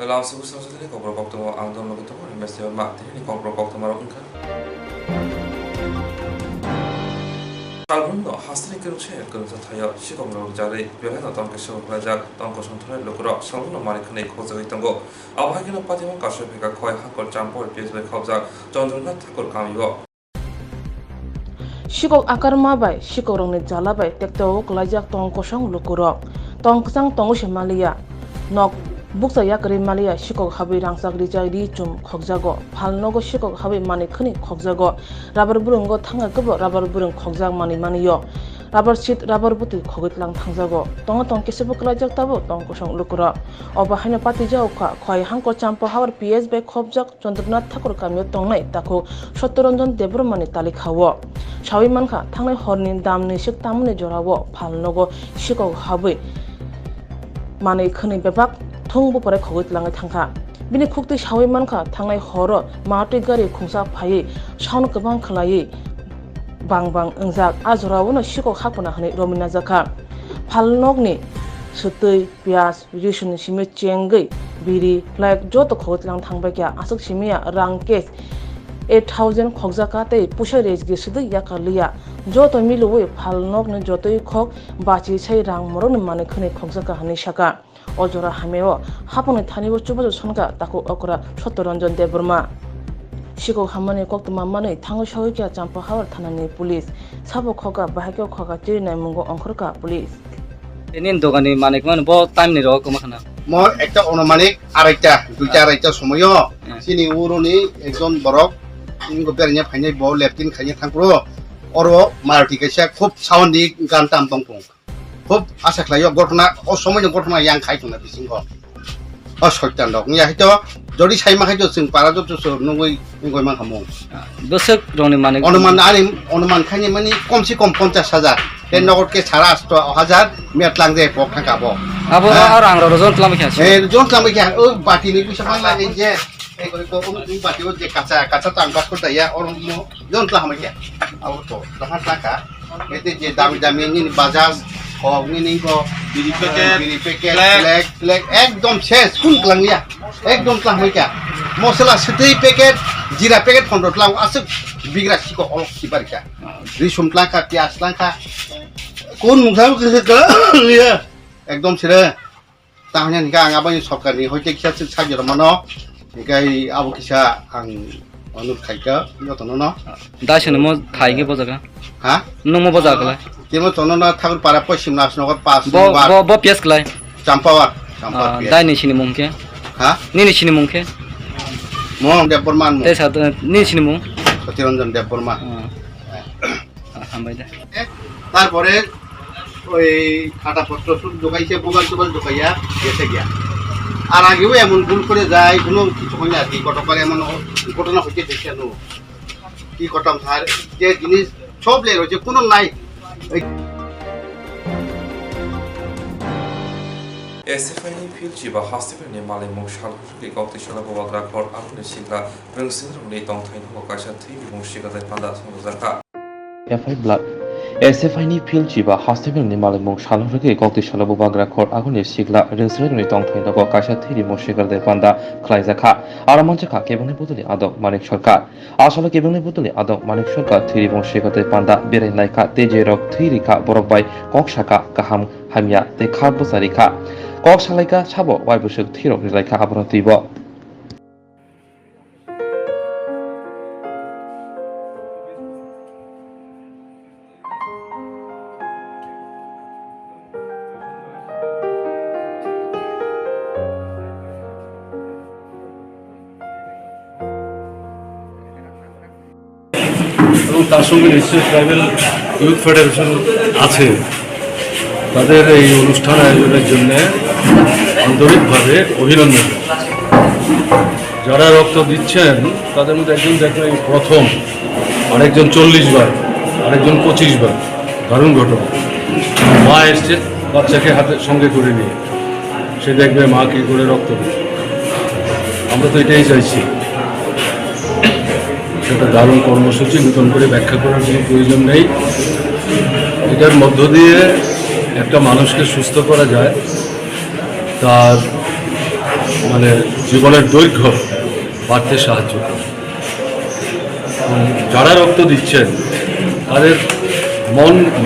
Langsung Swrangchati Kokborok angdom logo to investor mak ini Kokborok koktwma rokun kan. Kalbun hasri kerushe kerusha thaya Kokborok jare biarlah tangke show belajar tangko sonthore lokro salun mari khane khojoi tango abhagina patima kashe beka khoi hakor champor psb khobja chondrnath thakor kamibo Shikok akarma bai shikok rongni jala bai tekto klajak tong kosong lokro tong ksang tong shemalia nok buksa yakri malia shikok habi rangsak rijai ri chum khokjago phalnogo shikok habi mani khani khokjago rabar burungo thanga gobo rabar burung khokjak mani maniyo rabar sit rabar buti khogitlang thangjago tong kesebo klajak tabo tong kosong lokro oba haina pati jau kha khoi hangko champo hawar ps bai khobjak chondrnath thakur kamyo tongnai tako Swrangchati debromani talikhawo Shawi manka thangnai horni damni sik tamuni jorawo phalnogo shikok habi mani khani bebak thongbo pore khogitlangai thangkha bini khukti shawi manka thangnai horo mati gari khungsa phai shaun kabang khlai bang engjak ajorawono shikok hapuna hani romina jakha phalnokni sutui pias rishun simi chengai biri like joto khogitlang thangbakya asuk simia rangkes 8000 khokjaka tei pusha rejgi sudu yakaliya joto milui phalnokni jotoi khok bachi sei rang moroni mane khone khokjaka hani saka ojora hameo hapone thanibo chubajo sonka tako okra Swrangchati debroma shikok hamane koktwma mane thango shoikya champa hawar thanani police sabo khoka bahakyo khoka chirinai mungo onkhorka police এনিন দোকানি মানিক মানে বহুত time নি rock makhana মই একটা অনুমানিক আড়াইটা দুইটা আড়াইটা সময় চিনি উরনি একজন বরক তিনি গোপেরিয়া ফাইনাই ব লেফটিন খাইয়া থাকরো অর মারুতি কাইসা খুব সাউন্ডি গান টাম দংপং খুব আশা খাইও ঘটনা ও সময় ঘটনা ইয়াং খাইতনা বিসিংহ ও সত্যান দক নিয়া হয়তো যদি সাইমা খাইতো जों পারা যত নগই নগই মান খামু দশক রনি মানিক অনুমান খাইনি মানে কমসে কম 50000 এই নগদকে ছাড়া 8000 মেটলাং দে পক থাকাবো আবো আর আং রজন তলাম কি এই জন তলাম কি ও বাটিনি পয়সা পালা এই যে এই তো এই বাটিও যে কাঁচা টাং বাস করতে ইয়া ওর জন তলাম কি আও তো টাকা টাকা এতে যে দামি নি বাজাজ নি কো বিড়ি প্যাকেট ফ্ল্যাগ একদম শেষ কোন ক্লাংলিয়া একদম ক্লাং হইকা মশলা সেতেই প্যাকেট জিরা প্যাকেট 15 ক্লাং আছে বিগরা সিকো অলক সিবারিকা রিসুম ক্লাংকা পিয়াজ ক্লাংকা কোন মুখাও কিছু ক্লাংলিয়া একদম ছেড়ে তাহলে নিকা আং আবাই সরকারনি হইতে কিসা সাগর মানো নিকাই আবু কিসা আং অনুর খাইকা যতন ন দাসনে মো খাইগে বজাগা হ্যাঁ নমো বজাগলা তেমন তননা ঠাকুর পাড়া পশ্চিম নাসনগর 5 ব পিয়াস গলাই চাম্পাওয়ার দাই নিছিনি মুংকে হ্যাঁ নিছিনি মুংকে মং দেববর্মান তাই সাথে নিছিনি মুং সত্যরঞ্জন দেববর্মা হামবাই দা তারপরে ওই খাতাপত্র সব দোকাইছে বোগাল টোগাল দোকাইয়া গেছে গিয়া আর আগেও এমন ভুল করে যায় কোনো কিছু হয় না কি কতকাল এমন ঘটনা হচ্ছে দেখে আনো কি কটাম থার যে জিনিস সব লে রয়েছে কোনো নাই SFIनि फिल्डची बा हास्तिफोरनि मालायमुं सालफोरखौ गावति सालाबो वाग्रा खर आंनि सिग्ला रोंसिनरनि दंथायनि हकाशा थै बिमुं सिगादाय पान्दा संजाखा FI blood SFIनि फिल्डची बा हास्तिफोरनि मालायमुं सालफोरखौ गावति सालाबो वाग्रा खर आंनि सिग्ला रोंसिनरनि दंथायनि हकाशा थै बिमुं सिगादाय पान्दा खलायजाखा आरामनजाखा केबंनि बुदुलि आदब मानिक सरकार আসলে কেবংনি বুতলি আদক মানিক সরকার থিরি বংশিগতে পান্ডা বেরাইনাইখা তেজেরক থিরিখা বরকবাই কক শাখা গাহাম হামিয়া তে খা বসারিখা কক সালাইকা সাবো ওয়াইবুসুক থিরক রিলাইখা আবরতিব এবং তার সঙ্গে নিশ্চয়ই ট্রাইবেল ইউথ ফেডারেশন আছে তাদের এই অনুষ্ঠান আয়োজনের জন্য আন্তরিকভাবে অভিনন্দন যারা রক্ত দিচ্ছেন তাদের মধ্যে একজন দেখবেন এই প্রথম আরেকজন 40 বার আরেকজন 25 বার দারুণ ঘটনা মা এসছে বাচ্চাকে হাতে সঙ্গে করে নিয়ে সে দেখবে মা কী করে রক্ত দেয় আমরা তো এটাই চাইছি সেটা দারুণ কর্মসূচি নতুন করে ব্যাখ্যা করার কোনো প্রয়োজন নেই এটার মধ্য দিয়ে একটা মানুষকে সুস্থ করা যায় তার মানে জীবনের দৈর্ঘ্য বাড়তে সাহায্য করে। এবং যারা রক্ত দিচ্ছেন তাদের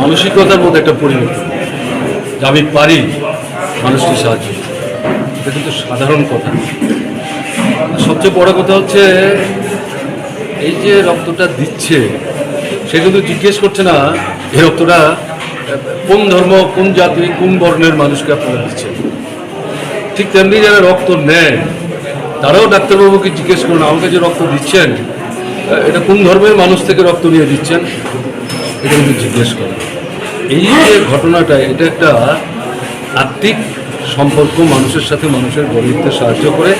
মানসিকতার মধ্যে একটা পরিবর্তন, যে আমি পারি মানুষকে সাহায্য করতে। এটা কিন্তু সাধারণ কথা। সবচেয়ে বড় কথা হচ্ছে এই যে রক্তটা দিচ্ছে সে কিন্তু জিজ্ঞেস করছে না এই রক্তটা কোন ধর্ম, কোন জাতি, কোন বর্ণের মানুষকে আপনারা দিচ্ছেন। ঠিক তেমনি যারা রক্ত নেয় তারাও ডাক্তারবাবুকে জিজ্ঞেস করুন আমাকে যে রক্ত দিচ্ছেন এটা কোন ধর্মের মানুষ থেকে রক্ত নিয়ে দিচ্ছেন, এটা কিন্তু জিজ্ঞেস করেন। এই যে ঘটনাটা, এটা একটা আত্মিক সম্পর্ক মানুষের সাথে মানুষের গড়ে উঠতে সাহায্য করে,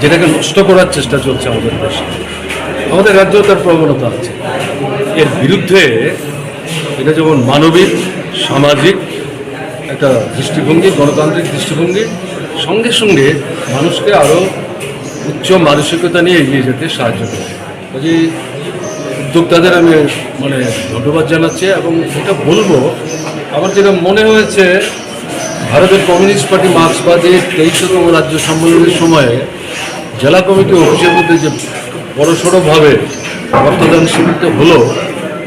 যেটাকে নষ্ট করার চেষ্টা চলছে আমাদের দেশে। আমাদের রাজ্যেও তার প্রবণতা আছে। এর বিরুদ্ধে এটা যেমন মানবিক, সামাজিক একটা দৃষ্টিভঙ্গি, গণতান্ত্রিক দৃষ্টিভঙ্গি, সঙ্গে সঙ্গে মানুষকে আরও উচ্চ মানসিকতা নিয়ে এগিয়ে যেতে সাহায্য করে। কাজে উদ্যোক্তাদের আমি ধন্যবাদ জানাচ্ছি। এবং এটা বলবো, আমার যেটা মনে হয়েছে ভারতের কমিউনিস্ট পার্টি মার্ক্সবাদী 23তম রাজ্য সম্মেলনের সময়ে জেলা কমিটি অফিসের মধ্যে যে বড়সড়ভাবে রক্তদান শিবিরটা হলো,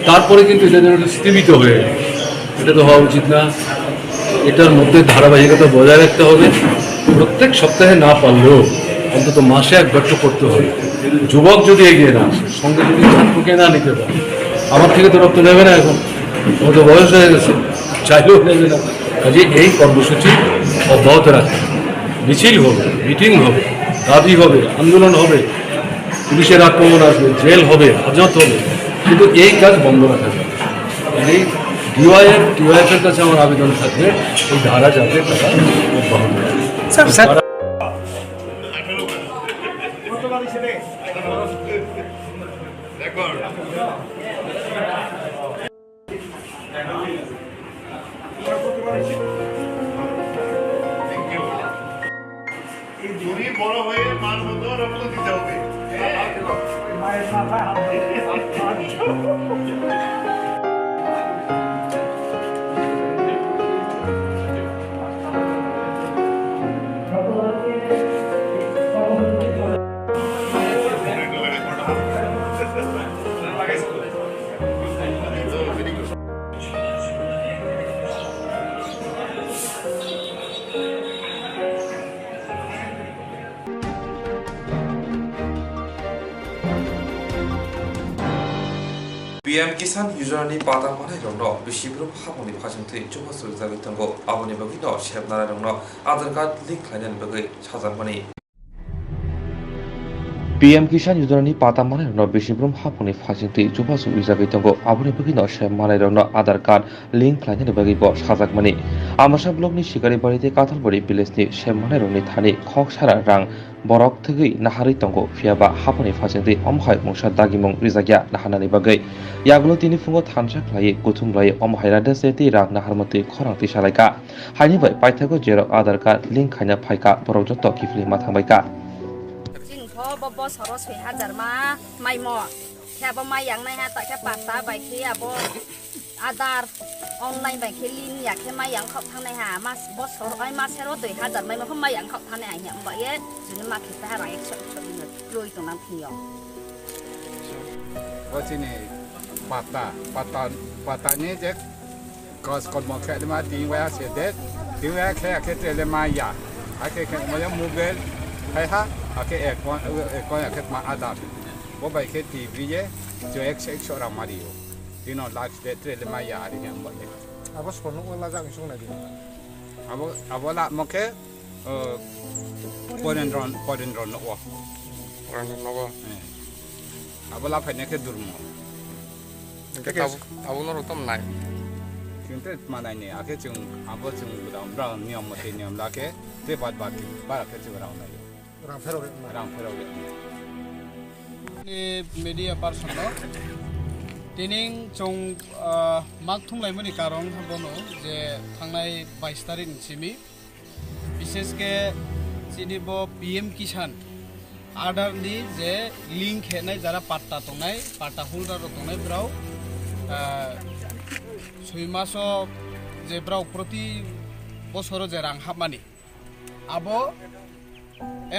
তারপরে কিন্তু এটা যেন স্থগিত হয়ে গেল। এটা তো হওয়া উচিত না। এটার মধ্যে ধারাবাহিকতা বজায় রাখতে হবে। প্রত্যেক সপ্তাহে না পারলেও অন্তত মাসে একবার তো করতে হবে। যুবক যদি এগিয়ে না আসে, সঙ্গে যদি ছাত্রকে না নিতে পারে, আমার থেকে তো রক্ত নেবে না, এখন আমার তো বয়স হয়ে গেছে, চাইলেও নেবে না। কাজে এই কর্মসূচি অব্যাহত রাখতে হবে। মিছিল হবে, মিটিং হবে, দাবি হবে, আন্দোলন হবে, পুলিশের আক্রমণ আসবে, জেল হবে, হাজত হবে, কিন্তু এই কাজ বন্ধ রাখা যাবে। এই টিওয়াইএফের কাছে আমার আবেদন থাকবে এই ধারা যাতে তারা অব্যাহত রাখে। বড় হয়ে মার মতো রক্ত দিতে হবে। PM Kisan Usually Padamane Rono, Bishibro Hamoni Pajante, Jumas Zagitango, Avoni Bagino, Shebnara Rono, Other God Link Line Bagay, Chazamani. PM Kisan Usually Padamane Rono, Bishibro Hamoni Pajante, Jumas Zagitango, Avoni Bagino, Shebnara Rono, Other God Link Line Bagibo, Chazamani. Amasha Blogni Shikari Barite Katalbari Bilesni, Shemane Roni Thani, Kokshara Rang. Borok thegi nahari tongo fiaba haponi phajente omhai mungsa dagimong rizagya nahanani bagai yagulo tini fungo thansa khlai kuthum lai omhaira deseti rang naharmati khorangti salaika haini bai paithago jero aadhar card link khaina phaika borok jotto kifli mathangbaika jinpho bobo soro 6000 ma maimo khaba mai yang nai ha ta kha pata bai khi abo aadhar online bai khi link yak khe mai yang khop thang nai ha mas bo soro ai ma sero 2000 mai ma khom mai yang khop thang nai ha nyam bai ye jun ma khi ta ra ek chot chot ni loi tong nam thi yoว่าที่นี่ปัตตานี้เด็กก็สกอตมอแค่มาตีไว้เสียเด็ดตีไว้แค่เจริญมาอย่าแค่มายังมูเบลให้ฮะแค่เอกก้อนแค่มาอาดับว่าไปแค่ทีวีเย่จะเอกชอรามาดิโอที่นอนไลฟ์เด็ดเจริญมาอย่าอะไรเนี่ยหมดเลยอาบสกอตนู้นละจังช่วงไหนดีอาบละมาแค่ปอดินรอนนกวะอาบละภายในแค่ดูมั้งอาบละเราต้องไหนจึงเต็มมาไหนเนี่ยแค่จึงอาบจึงเราเนี่ยมาที่เนี่ยละแค่เจ็บบัดแค่จึงเราไหนรังเฟรเวนี่มีเดียปาร์สันเนาะทีนี้จงมักทุ่งไหลมันอีกการร้องทำบนโนเจทางใน22 तारिख से मी विशेष के सीधी बो PM किसान आधार नी जे link है ना जरा पाट्टा तो नहीं पाट्टा होल्डर तो नहीं ब्राउ 6 मासो जे ब्राउ प्रति बছरो जे रां हाबमानि आबो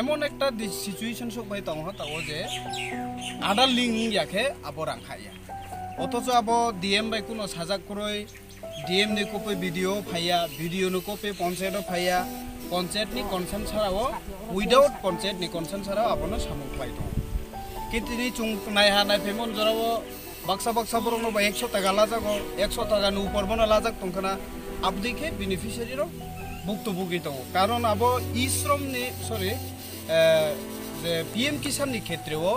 এমন একটা সিচুয়েশন সব ভাই তখন তাও যে আদার লিঙ্ক ইয়াকে আবো রাখাইয়া অথচ আবো ডিএম বাই কোনো সাজাক করই ডিএম নি কোপে ভিডিও ফাইয়া ভিডিও নি কোপে পঞ্চায়েত ফাইয়া পঞ্চায়েত নি কনসার্ন ছাড়াও উইদাউট পঞ্চায়েত নি কনসার্ন ছাড়াও আবনো সামুক পাই দं কিন্তু তিনি চুং নাইহা নাইফেমন জরাবো বাক্সা বাক্সা বরং 100 টাকা লাজাগো 100 টাকা নি উপর বনা লাজাক তংখানা আপদিকে বেনিফিশিয়ারি র ভুক্তভোগী দं কারণ আবো ই শ্রম নি সরি যে পিএম কিষান নি ক্ষেত্রেও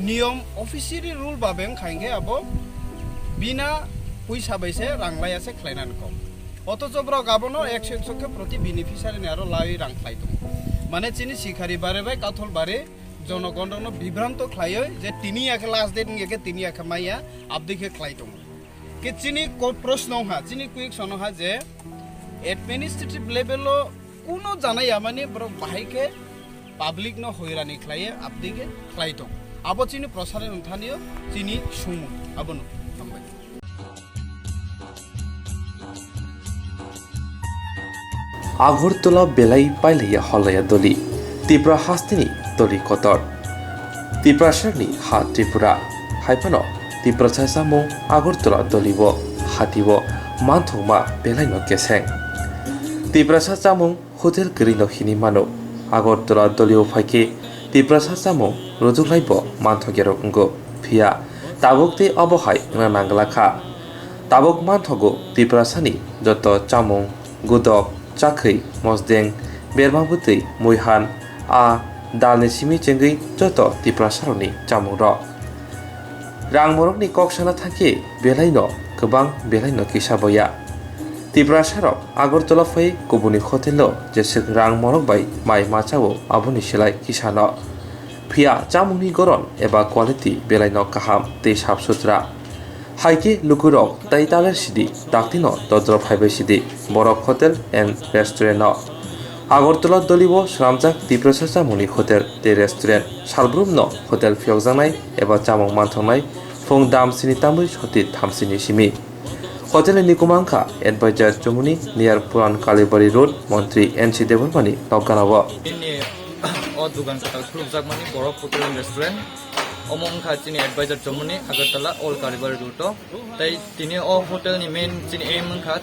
নিয়ম অফিসিয়ালি রুল বাবেং খাইগে আবো বিনা পয়সা বাইসে রাংলাই আছে খ্লাইনান কম অথচ ব্র গাবনো 100 কে প্রতি বেনিফিশিয়ারি নি আরো লাই রাংখ্লাই দं মানে চিনি শিখারি বারে বাই কাথল বারে জনগণ বিভ্রান্ত খ্লাইয় যে তিনি একে লাস্ট ডেট নিয়ে তিনি একে মাইয়া আপদিকে খ্লাই দं কে চিনি প্রশ্ন হা চিনি কুইক সনহা যে এডমিনিস্ট্রেটিভ লেভেলও কোনো জানাইয়া মানে ব্র বাহাইকে পাবলিক ন হইরানি খ্লাইয়ে আপদিকে খ্লাই দं আবো চিনি প্রসারে নথানিও চিনি সুমু আবনো আগরতলা বেলাই পাইলাইয়া হলাইয়া দলি ত্রিপুরা হাস্তিনি দলি কতর ত্রিপুরাসারনি হা ত্রিপুরা হাইপানো ত্রিপুরা সামু আগরতলা দলিব হাতিব মানথংমা বেলাইনো কেসেং ত্রিপুরা চামুং হোটেল গরিনো হিনি মানো আগরতলা দলীয় ফাইকে ত্রিপুরা চামুং রজুলাইব মানথগেরক অঙ্গো ফিয়া তাবকতে অবহাই নাংলাখা তাবক মানথগো ত্রিপুরাসানি যত চামুং গুদক চাকরি মসদেং বেরমাবুতৈ মুইহান আ দালনি সিমি চেঙ্গৈ যত ত্রিপুরাসারনি চামুং র রাংমরকনি ককসানা থাকে বেলাইনো गोबां बेलाइनो किसाबया ত্রিপুরাসারক আগরতলা ফै गुबुननि हटेलो जेसे रां मरक बाय माइ माचावो आबुनि सिलाय किसानो फिया चामुंनि गरन एबा क्वालिटी बेलाइनो काहाम दै साफ सुथरा हाइके लुकुरक ताइ तालेर सिदि दाक्तिनो दद्र फाइबाय सिदि बरक हटेल एन्ड रेस्टुरेन्ट আগরতলা दलिबो स्रामजाक ত্রিপুরাসা चामुंनि हटेल दै रेस्टुरेन्ट सालब्रुमनो हटेल फियकजानाय एबा चामुं मानथंनाय फुं दाम सिनि तामुइ सति थामसिनि सिमि हटेल निकुमांखा एडभाइजार जमुनी नियर पुरान कालीबाड़ी रोड मंत्री एनसी देवरमानी नगानाव ओ दुकान कथा खुलुमजाक मानि बरफ होटेल रेस्टुरेंट अमंखा चिनि एडभाइजार जमुनी আগরতলা ओल कालीबाड़ी रोड ताई तिनि ओ होटेल नि मेन चिनि एम मंखा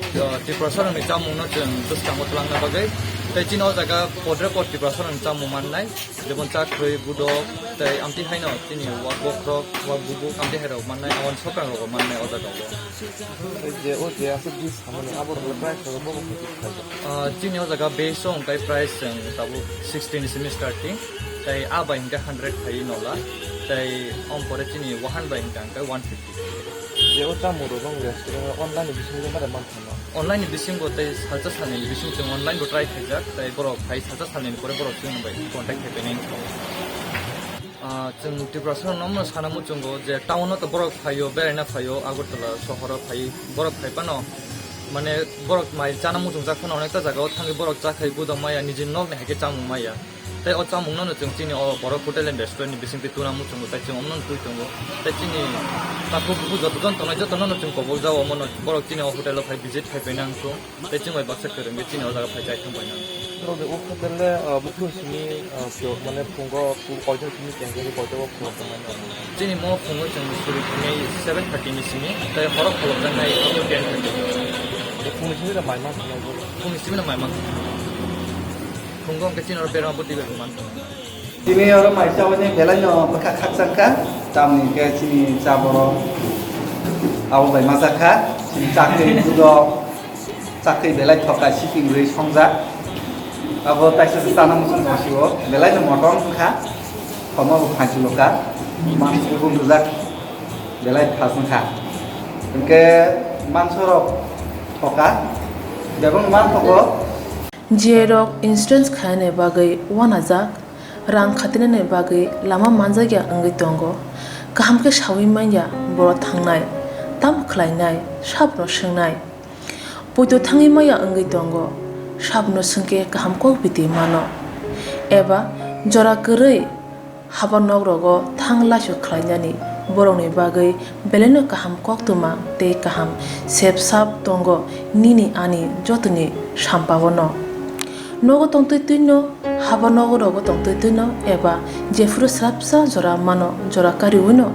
ত্রিপুরাসারनि चामुंनो जों दुस्कांगो तलांना बागै ताई चिनि ओ जागा पद्रे पट ত্রিপুরাসাरनि चामुं माननाय जेबन चाख्रै बुदक ताई आमति हाइनो चिनि वाक बक्रक वाक बुबु आमति हाइरो माननाय आवन सकां रग माननाय ओ जागा जे ओ जे आसे दिस सामने आबर प्राइस रग बो चिनि ओ जागा बेस on kai price जों ताबु 16 सिमी स्टार्टिं ताई आ बाय 100 थाइ नला ताई अम परे चिनि 100 बाय 150 जे ओ चामुरो रं रेस्टुरेन्ट अनलाइन बिसिंग बारे मानथानो अनलाइन बिसिंग गतै साजा सानै बिसिंग जों अनलाइन गो ट्राइ खाइजाक ताई बरक फाइ साजा सानै परे बरक जों बाय कन्टाक्ट खाइबेनै जों ত্রিপুরাসার नम सानामु जोंगो जे टाउन तो बरक फायो बेरायना फायो আগরতলা शहर फाइ बरक फाइपानो माने बरक माइ जानामु जों जाखोन अनेकटा जागायाव थाङै बरक जाखै बुदम माया निजि नग नेहाके चामुं माया ताई ओ चामुं ननो जों चिनि ओ बरक होटेल एन्ड रेस्टुरेन्ट बिसिं तुनामु जोंगो ताई जों अमन तुइ दंगो ताई चिनि ताखौ बुजत जन तनाय जत ननो जों कबल जाव मन बरक चिनि ओ होटेल फाइ भिजिट खाइबेनांगो ताई जों बाय बाक्सा करन बे चिनि ओ जागा फाइ जाय थांबायना 그런데 오 호텔에 목표심이 만에 본거 어제심이 굉장히 거저고 그렇다면 진이 뭐 공을 좀 소리 중에 7:30 시니 때 허락 걸었잖아요. 아무 게 아니고 공심이라 말만 하고 공심이나 말만 공공 같이는 배랑 버티고 많다. Ini orang macam ni belanya pakai khak sangka, tam ni ke sini caboro, awal bay masakha, sini cakri juga, cakri belai thokai shipping rate songja. अब ताइसे स्थान मुसुन बसियो बेलाय न मटन खा खमा फांचुलो का मानसु गुंदुजाक बेलाय थासन खा इनके मानसरो थका देबन मान थको जेरक इंस्टेंस खाने बागै वानाजाक रां खातिने बागै लामा मानजागिया अंगै दंगो गाहामके सावि माइया बर थांनाय ताम खलायनाय साबनो सोंनाय बयदो थाङै माइया अंगै दंगो साबनो संके गाहाम को बिदि मानो एबा जरा गरै हाबा नगरगो थांलासु खलायनानि बरंनि बागै बेलेनो गाहाम कोक्तुमा ते गाहाम सेब साब दंगो निनि आनि जतनि सामपावनो nogo tongtui tuino haba nogo rogo tongtui tuino eba jefuru srapsa jora mano jora kariwino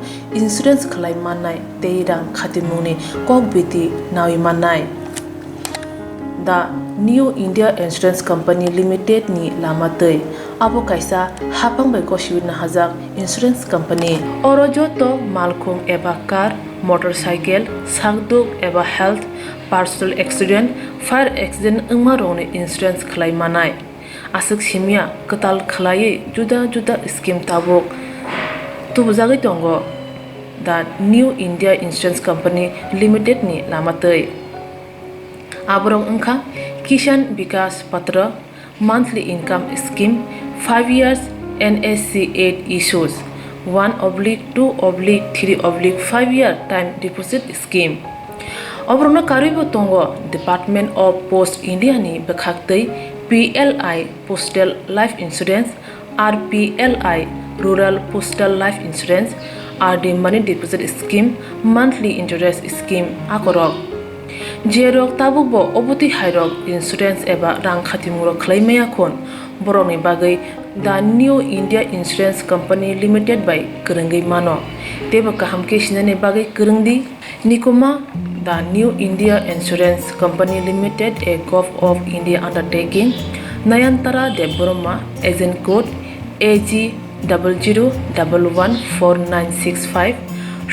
insurance khlai manai teirang khatimuni kok biti nawi manai The New India Insurance Company Limited ni lamatei abo kaisa hapang bai koshiwina hajak insurance company oro joto malkhung eba car motorcycle sakduk eba health personal accident fire accident ungma rongni insurance khlai manai asuk simia katal khlai juda juda scheme tabok tubujagi tongo The New India Insurance Company Limited ni lamatei aborong ungkha Kishan Vikas Patra monthly income scheme 5 years NSC 8 issues 1/2/3/5 year time deposit scheme obrona karibo tongo Department of Post India ni bekhaktei PLI Postal Life Insurance RPLI Rural Postal Life Insurance RD Money Deposit Scheme monthly interest scheme akorok Jerok tabubo obuti hairok insurance eba rang khatimuro khlaimaya khon boroni bagai The New India Insurance Company Limited by Kurungi Mano teba kahamke sinane bagai kurungdi nikoma The New India Insurance Company Limited a Gulf of India undertaking Nayantara Deboroma agent code AG 00114965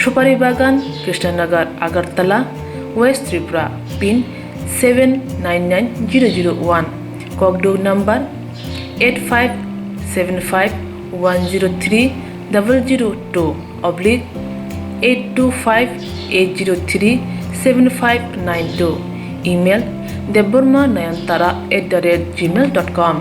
Shupari Bagan Krishnanagar Agartala West Tripura pin 799001 Kokdog number 8575102/8258037592 email debormanayantara@gmail.com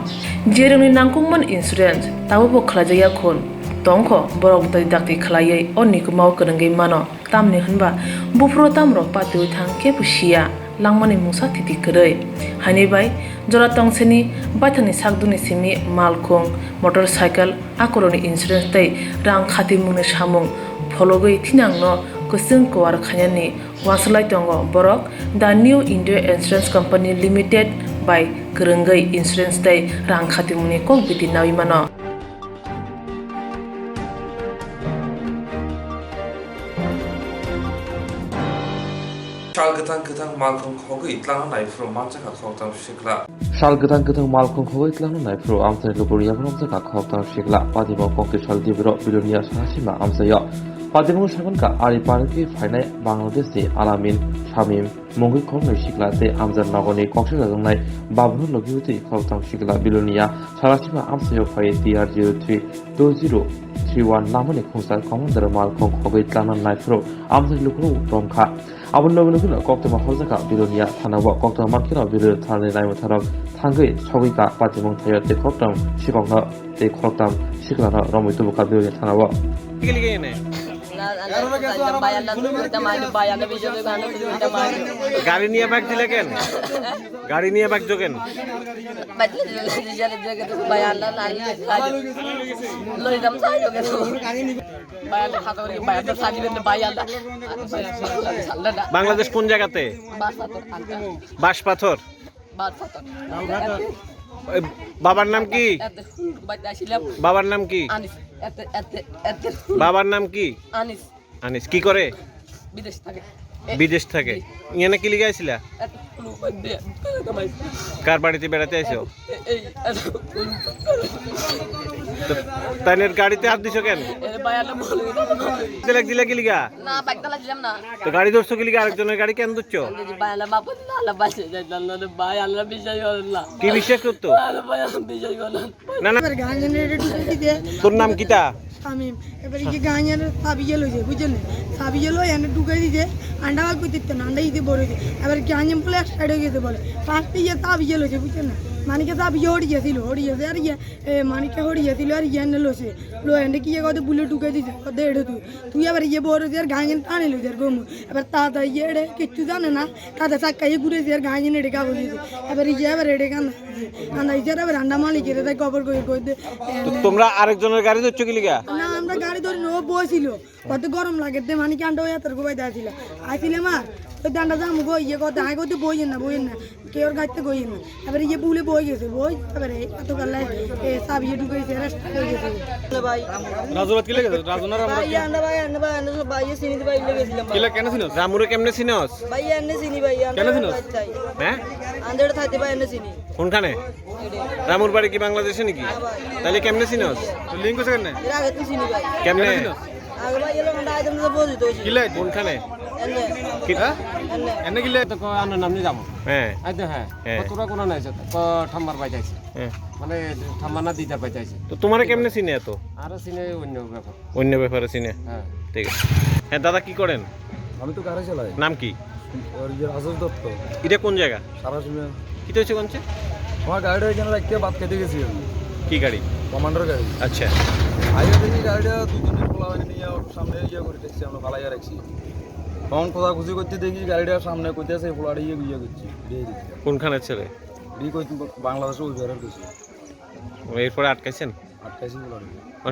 jeroni nangkungman insurance tabubo khlajaya khon tongkho borok dai dakti khlaiei onikmau kurungai mano tamni hunba bufro tamro patu thangke pusia langmani musa titi kurei hani bai jora tongseni bathani sakduni simi malkhong motorcycle akoroni insurance tai rang khatimuni samung phologoi thinangno kusung kwar khanyani waslai tongo borok The New India Insurance Company Limited by kurungai insurance tai rang khatimuni kok biti nawi mano Shal getang malkhung khogu itlang naifro manchaka khawtang shikla Shal getang malkhung khogu itlang naifro amsai luburiya bromsa khawtang shikla padimo kokte shal dibro bilonia sahasima amsayo padimo shaban ka ari parki phainai Bangladesh ni Alamin Shamim Mongi khonoi shikla te amjar nagoni kokse jangnai babru logiuti khawtang shikla bilonia sahasima amsayo phai TR03 2031 lamani khosal commander malkhung khogu itlang naifro amsai lukru bromkha abun logo logo koktwma hojaka bilonia thanawa koktwma mankira bilor thanai naimo tharok thangai sogika patimong thayo te koktam sikokna te koktam siklana romoi tubuka bilonia thanawa Giligene গাড়ি নিয়ে bag দিলে কেন গাড়ি নিয়ে bag Jogen Bangladesh কোন জায়গাতে বাঁশপাথর বাবার নাম কি বাবার নাম কি বাবার নাম কি আনিস কি করে বিদেশ থাকে এখানে কি লিগে আইছিলা কার বাড়িতে বেড়াতে আইছো তাইনের গাড়িতে হাত দিছো কেন দিলে কি লিগা তো গাড়ি ধরছো কি লিগা আরেকজনের গাড়ি কেন ধরছো কি বিশ্বাস করতো না না তোর নাম কিতা শামিম এবারে কি গাঁয়ের সাবিয়ে লইছে বুঝলেন সাবিয়ে লই এনে ঢুকাই দিছে আন্ডা ভাগ করতে না আন্ডা দিতে বড় দিছে এবার গাঁয়ের বলে এক সাইড হয়ে গেছে বলে ফার্স্টে ইয়ে সাবিয়ে লইছে বুঝছেন না মানিকে সাবিয়ে হড়িয়েছিল আর ইয়ে মানিকে হড়িয়েছিল আর ইয়ে এনে লইছে লো এনে কি কথা বুলে ঢুকাই দিছে কথা এড়ে তুই এবার ইয়ে বড় দিয়ে আর গাঁয়ের টানে লইছে আর গমু এবার তাতা ইয়ে এড়ে কিচ্ছু জানে না তাতে চাক্কাই ঘুরেছে আর গাঁয়ের এড়ে কাগজ দিয়েছে এবার ইয়ে এবার এড়ে কান্দা কান্দা ইচ্ছে এবার আন্ডা মালিকের তাই কবর করে কইতে তোমরা আরেকজনের গাড়ি ধরছো কি লিগা না আমরা গাড়ি ধরে নো বসছিল কত গরম লাগে তে মানে কি আন্ডা হয়ে তোর গোবাই দাছিল আইছিলে মা ওই দান্ডা যাম গো ইয়ে কত আই কত বইয়েন না কেউর গাইতে গই না এবারে ইয়ে বুলে বই গেছে বই এবারে এত গাল্লাই সাবিয়ে ঢুকেছে রেস্ট হয়ে গেছে ভাই রাজুরাত কি লেগেছে রাজুনা ভাই আন্ডা ভাই সব ভাই চিনি ভাই লেগেছিলাম কিলা কেন চিনস রামুরে কেমনে চিনস ভাই এনে চিনি ভাই কেন চিনস হ্যাঁ আন্ডার থাইতে ভাই এনে চিনি কোনখানে রামুর বাড়ি কি বাংলাদেশে নাকি তাহলে কেমনে চিনস লিঙ্ক আছে কেন এর আগে তুই চিনি ভাই কেমনে আগে ভাই এলো আন্ডা আইদম তো বুঝি তো কিলা কোনখানে এনে কি এনে কিলা তো আন্নার নাম নিয়ে যাবো হ্যাঁ আইতে হ্যাঁ তোরা কোনো নাই ঠাম্মার বাই যাইছে মানে ঠাম্মা না দিদার বাই যাইছে তো তোমারে কেমনে চিনে এত আরো চিনে অন্য ব্যাপারে চিনে হ্যাঁ ঠিক আছে হ্যাঁ দাদা কি করেন আমি তো গাড়ি চালাই নাম কি রাজেশ দত্ত এটা কোন জায়গা সারা শুনে কি হয়েছে কোনছে আমার গাড়িটা এখানে রাখতে বাদ কেটে গেছি কি গাড়ি কমান্ডার গাড়ি আচ্ছা আগে দেখি গাড়িটা দুজনের খোলা হয়নি নিয়ে সামনে ইয়ে করে দেখছি আমরা ভালাই রাখছি তখন খোঁজাখুঁজি করতে দেখি গাড়িটার সামনে করতেছে ফোলাড়ি ইয়ে করছি দিয়ে দিচ্ছি কোনখানের ছেলে বাংলাদেশে ওই বেড়ার গেছি এরপরে আটকাইছেন আটকাইছি ফোলাড়ি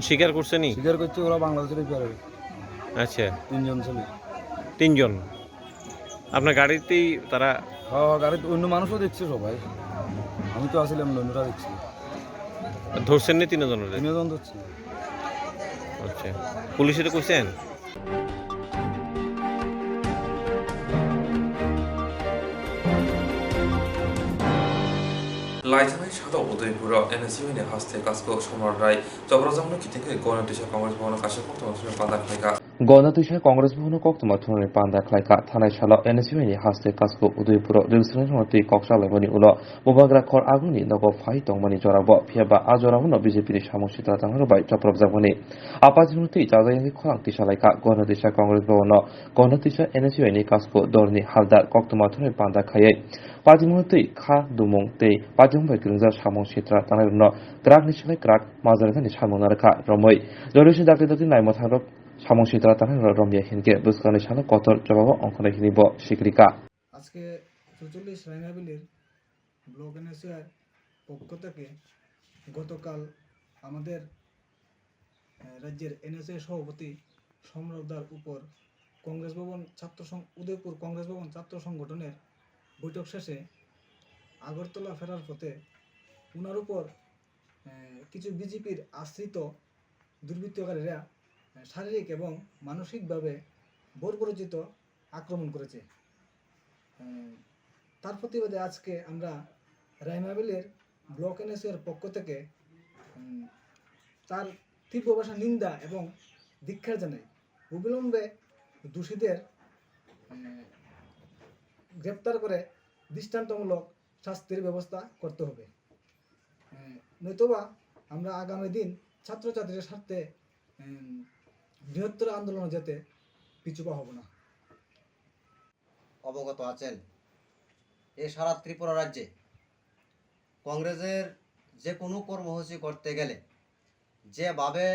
স্বীকার করছে নি স্বীকার করছে ওরা বাংলাদেশের বেড়াবে আচ্ছা তিনজন ছেলে তিনজন আপনার গাড়িতেই তারা হ্যাঁ গাড়িতে অন্য মানুষও দেখছে সবাই আমি তো আসলাম অন্যরা দেখছি ধরছেন নি তিনজনের তিনজন ধরছি আচ্ছা পুলিশে তো কইছেন 라이트나이 샤도 오도이 부러 NSU인의 하스테 가스고 소말라이 저브라장로 기팅의 고원티샤 কংগ্রেস ভবন কাছে কক্তমা পান্দা খাইকা গণতৈশায় কংগ্রেস ভবন কক্তমা থুনের পান্দা খাইকা থানায় শালা এনএসইউনি হাসতে কাসকো উদয়পুর রেলস্টেশন হতে কক্সালাইবনি উলো মুবাগরা খর আগুনি নগ ফাই টংমানি জরাব ফিয়াবা আজরাবন বিজেপির সামসিতা তাংরবাই চপ্রব জাবনি আপাজিনতি জাজায়ানি খলাংতি শালাইকা গণতৈশা কংগ্রেস ভবন গণতৈশা এনএসইউনি কাসকো দরনি হালদার কক্তমা থুনের পান্দা খাইয়ে পাজিমুহতৈ খা দুমং তৈ পাজিমবাই গ্রুংজা সামসিত্রা তাংরন ক্রাক নিশালাই ক্রাক মাজারানি সামনারখা রমৈ জরুরি দাকি দাকি নাইমথারক সামসিত্রা তাংরন রমিয়া হিনকে বুসকানি শালা কতর জবাব অঙ্কনে হিনিব শিকরিকা আজকে 44 রাঙ্গাবিলের ব্লক এনএসইউর পক্ষ থেকে গতকাল আমাদের রাজ্যের এনএসইউ সভাপতি সম্রাটদার উপর কংগ্রেস ভবন উদয়পুর কংগ্রেস ভবন ছাত্র সংগঠনের বৈঠক শেষে আগরতলা ফেরার পথে উনার উপর কিছু বিজেপির আশ্রিত দুর্বৃত্তকারীরা শারীরিক এবং মানসিকভাবে বর্বরোচিত আক্রমণ করেছে। তার প্রতিবাদে আজকে আমরা রাইমাবিলের ব্লক এনএসইউর পক্ষ থেকে তার তীব্র ভাষা নিন্দা এবং ধিক্কার জানাই। অবিলম্বে দোষীদের গ্রেপ্তার করে দৃষ্টান্তমূলক শাস্তির ব্যবস্থা করতে হবে, নয়তোবা আমরা আগামী দিন ছাত্রছাত্রীদের স্বার্থে বৃহত্তর আন্দোলনে যেতে পিছুপা হব না। অবগত আছেন এ সারা ত্রিপুরা রাজ্যে কংগ্রেসের যে কোনো কর্মসূচি করতে গেলে যেভাবে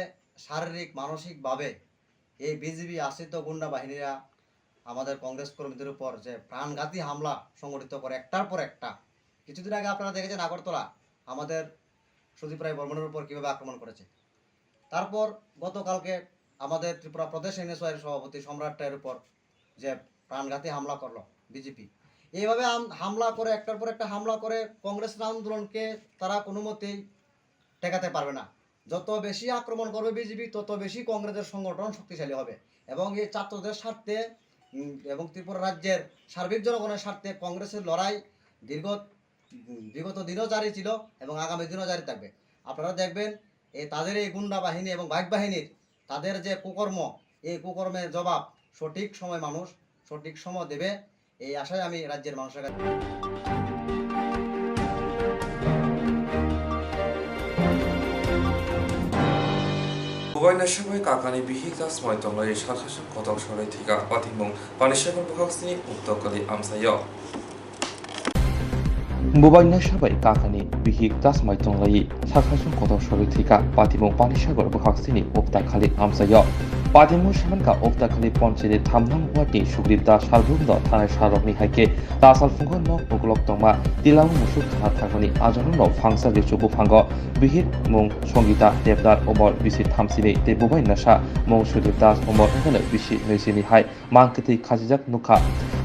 শারীরিক মানসিকভাবে এই বিজেপি আশ্রিত গুন্ডা বাহিনীরা আমাদের কংগ্রেস কর্মীদের উপর যে প্রাণঘাতী হামলা সংগঠিত করে একটার পর একটা, কিছুদিন আগে আপনারা দেখেছেন আগরতলা আমাদের সুদীপ রায় বর্মনের উপর কীভাবে আক্রমণ করেছে। তারপর গতকালকে আমাদের ত্রিপুরা প্রদেশ এনএসইউর সভাপতি সম্রাট রায়ের উপর যে প্রাণঘাতী হামলা করলো বিজেপি, এইভাবে হামলা করে একটার পর একটা হামলা করে কংগ্রেসের আন্দোলনকে তারা কোনো মতেই ঠেকাতে পারবে না। যত বেশি আক্রমণ করবে বিজেপি তত বেশি কংগ্রেসের সংগঠন শক্তিশালী হবে এবং এই ছাত্রদের স্বার্থে এবং ত্রিপুরা রাজ্যের সার্বিক জনগণের স্বার্থে কংগ্রেসের লড়াই বিগত দিনও জারি ছিল এবং আগামী দিনও জারি থাকবে। আপনারা দেখবেন তাদের এই গুন্ডা বাহিনী এবং বাইক বাহিনীর তাদের যে কুকর্ম, এই কুকর্মের জবাব সঠিক সময় মানুষ সঠিক সময় দেবে, এই আশায় আমি রাজ্যের মানুষের কাছে 무바이나시바의 까까니 비히다 스마이통라의 샤카션 거덕설의 티가 빠팅몽 바니샤건 부각스니 옥덕거리 암사여 무바이나 샤바이 까까니 비히 다스마이 똥라이 사카sun 거덕설의 티가 빠팅몽 바니샤건 부각스니 옥덕거리 암사여 পাতিমু সামানকা ওক্তাখালি পঞ্চায়েত থামনাং ওয়ার্ডनि সুগ্रीब दास सालबुंद थानाय सारकनि हाइके दासालफुंग नक उगलक तंमा तिलां मुसुक थाना थांगनि आजरन फांसा रिचु बुफांग बिहिर मुं संगीता देवदार अमर बिसि थामसिनि ते बुबाय नासा मुं सुग्रीब दास अमर होनो बिसि नैसिनि हाय मांकति खाजिजाक नुखा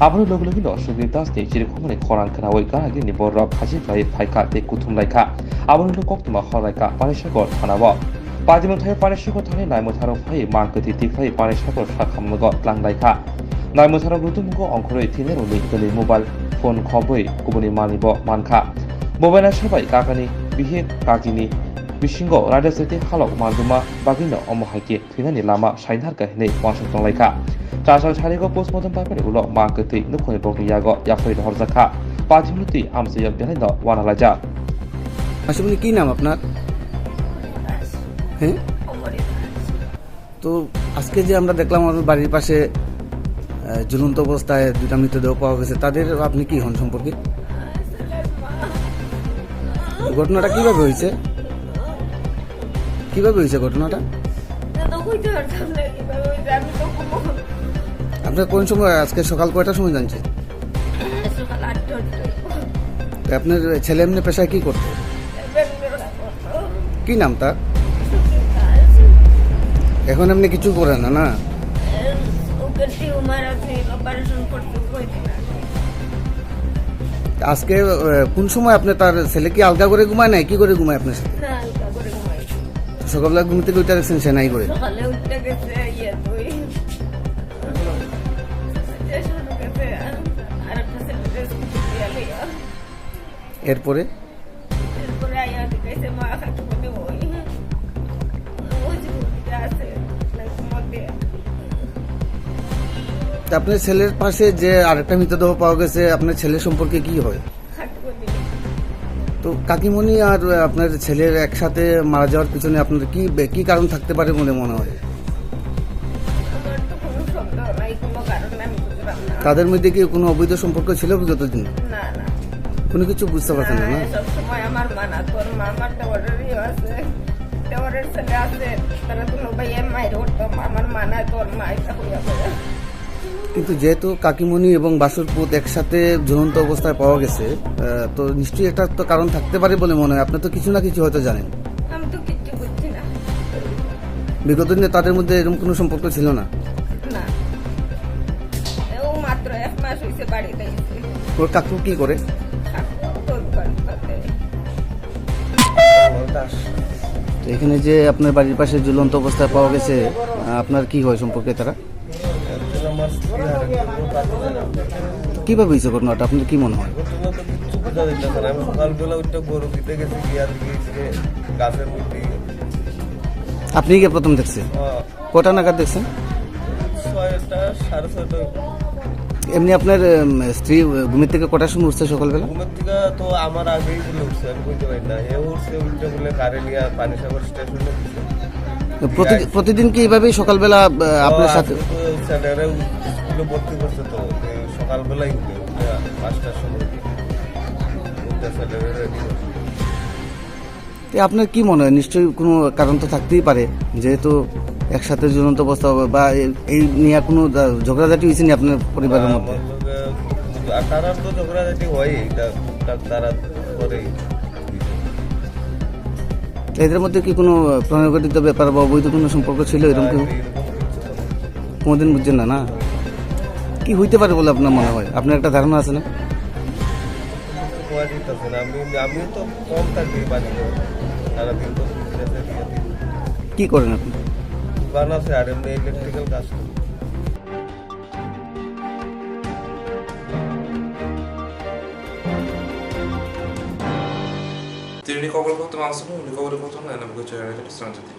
आबनो लोगलोगिन सुग्रीब दास नि जिरखमनि खरां खोनावै गाहागिनि बर खाजिफ्लाय फायका ते कुथुमलायखा आबनो कोक्तमा हरायका पानिसागर थानाव पादिमथाय पानिसागर थानाय नायमथाराव फाय मांकति तिफ्लाय पानिसागर साखामनग लांलायखा नायमथाराव रुतुमुग अंखरै थिनेरनि गलै मोबाइल फोन खबै गुबुनि मानिब मानखा मोबाइला सबाय काकानि बिहिर काजिनि बिसिंग रायदासते हालक मानदुमा बागिनो अमहाइके थैनानि लामा साइनहार गाहिनै वासंतंलायखा चाचाल सारिगो पोस्टमर्टम पाइपारे उलो मांकति नुखनि बगनि यागो याफै हरजाखा पादिमुति आमसेय बेलाइनो वानालाजा। আসলে কি নাম আপনার? হ্যাঁ, তো আজকে যে আমরা দেখলাম আমাদের বাড়ির পাশে ঝুলন্ত অবস্থায় দুটা মৃতদেহ পাওয়া গেছে, তাদের আপনি কি হন সম্পর্কে? ঘটনাটা কিভাবে হয়েছে? কিভাবে হয়েছে ঘটনাটা? আপনার কোন সময়, আজকে সকাল কয়টার সময় জানছে? আপনার ছেলে এমনি পেশায় কি করতো? কি নাম তার? এখন এমনি কিছু করে না না? আজকে কোন সময় আপনি তার ছেলে কি আলগা করে ঘুমায় নাই, কি করে ঘুমায় আপনার সাথে? সকালবেলা ঘুম থেকে উঠে রাখছেন সে নাই করে? এরপরে আপনার ছেলের পাশে যে আরেকটা মৃতদেহ পাওয়া গেছে, আপনার ছেলের সম্পর্কে কি হয়? তো কাকিমণি আর আপনার ছেলের একসাথে মারা যাওয়ার পিছনে আপনার কি কারণ থাকতে পারে বলে মনে হয়? তাদের মধ্যে কি কোনো অবৈধ সম্পর্ক ছিল বিগত দিন? কোনো কিছু বুঝতে পারছেন না? সবসময় আমার মানা তোর মামার দেওয়ারেরই আছে, দেওয়ারের ছেলে আছে, তারা তো ভাইয়া মায়ের উঠতাম আমার মানা তোর মায়ের হইয়া পড়ে। কিন্তু যেহেতু কাকিমণি এবং বাসুরপুত একসাথে ঝুলন্ত অবস্থায় পাওয়া গেছে, তো নিশ্চয়ই একটা তো কারণ থাকতে পারে বলে মনে হয়। আপনি তো কিছু না কিছু হয়তো জানেন। আমি তো কিচ্ছু বুঝছি না। বিগত দিনে তাদের মধ্যে এরকম কোনো সম্পর্ক ছিল না? না, ও মাত্র 1 মাস হয়েছে বাড়িতে এসে। ওর কাকু কি করে? এখানে যে আপনার বাড়ির পাশে ঝুলন্ত অবস্থায় পাওয়া গেছে, আপনার কি হয় সম্পর্কে তারা? কিভাবে হয়েছে ঘটনাটা, আপনার কি মনে হয়? আপনি কি প্রথম দেখছেন? কটা নাগাদ দেখছেন? এমনি আপনার স্ত্রী ঘুমের থেকে কটার সময় উঠছে সকালবেলা? ঘুমের থেকে তো আমার আগেই বলে উঠছে, আমি বলতে পারি না। এ উঠছে, উঠতে বলে কারে নিয়ে পানিসাগর স্টেশনে প্রতিদিন কি এইভাবেই সকালবেলা আপনার সাথে? স্কুলে ভর্তি করছে তো সকালবেলাই উঠে 5টার সময় আপনার কি মনে হয়? নিশ্চয়ই কোনো কারণ তো থাকতেই পারে, যেহেতু একসাথে ঝুলন্ত অবস্থা হবে, বা এই নিয়ে কোনো ঝগড়াঝাটি হয়েছে না আপনার পরিবারের মধ্যে? তারা তো ঝগড়াঝাটি হয়, তারা করে। এদের মধ্যে কি কোনো প্রণয়গঠিত ব্যাপার বা অবৈধ কোনো সম্পর্ক ছিল এরকম? কোনোদিন বুঝছেন না? না, কি হইতে পারে বলে আপনার মনে হয়? আপনার একটা ধারণা আছে না? আমি তো কম থাকি বাড়িতে, সারাদিন তো কি করেন আপনি? দোকান আছে আর এমনি ইলেকট্রিক্যাল কাজ করি। তিনি কবর করতে মানুষ উনি কবর করতে না, আমি কিছু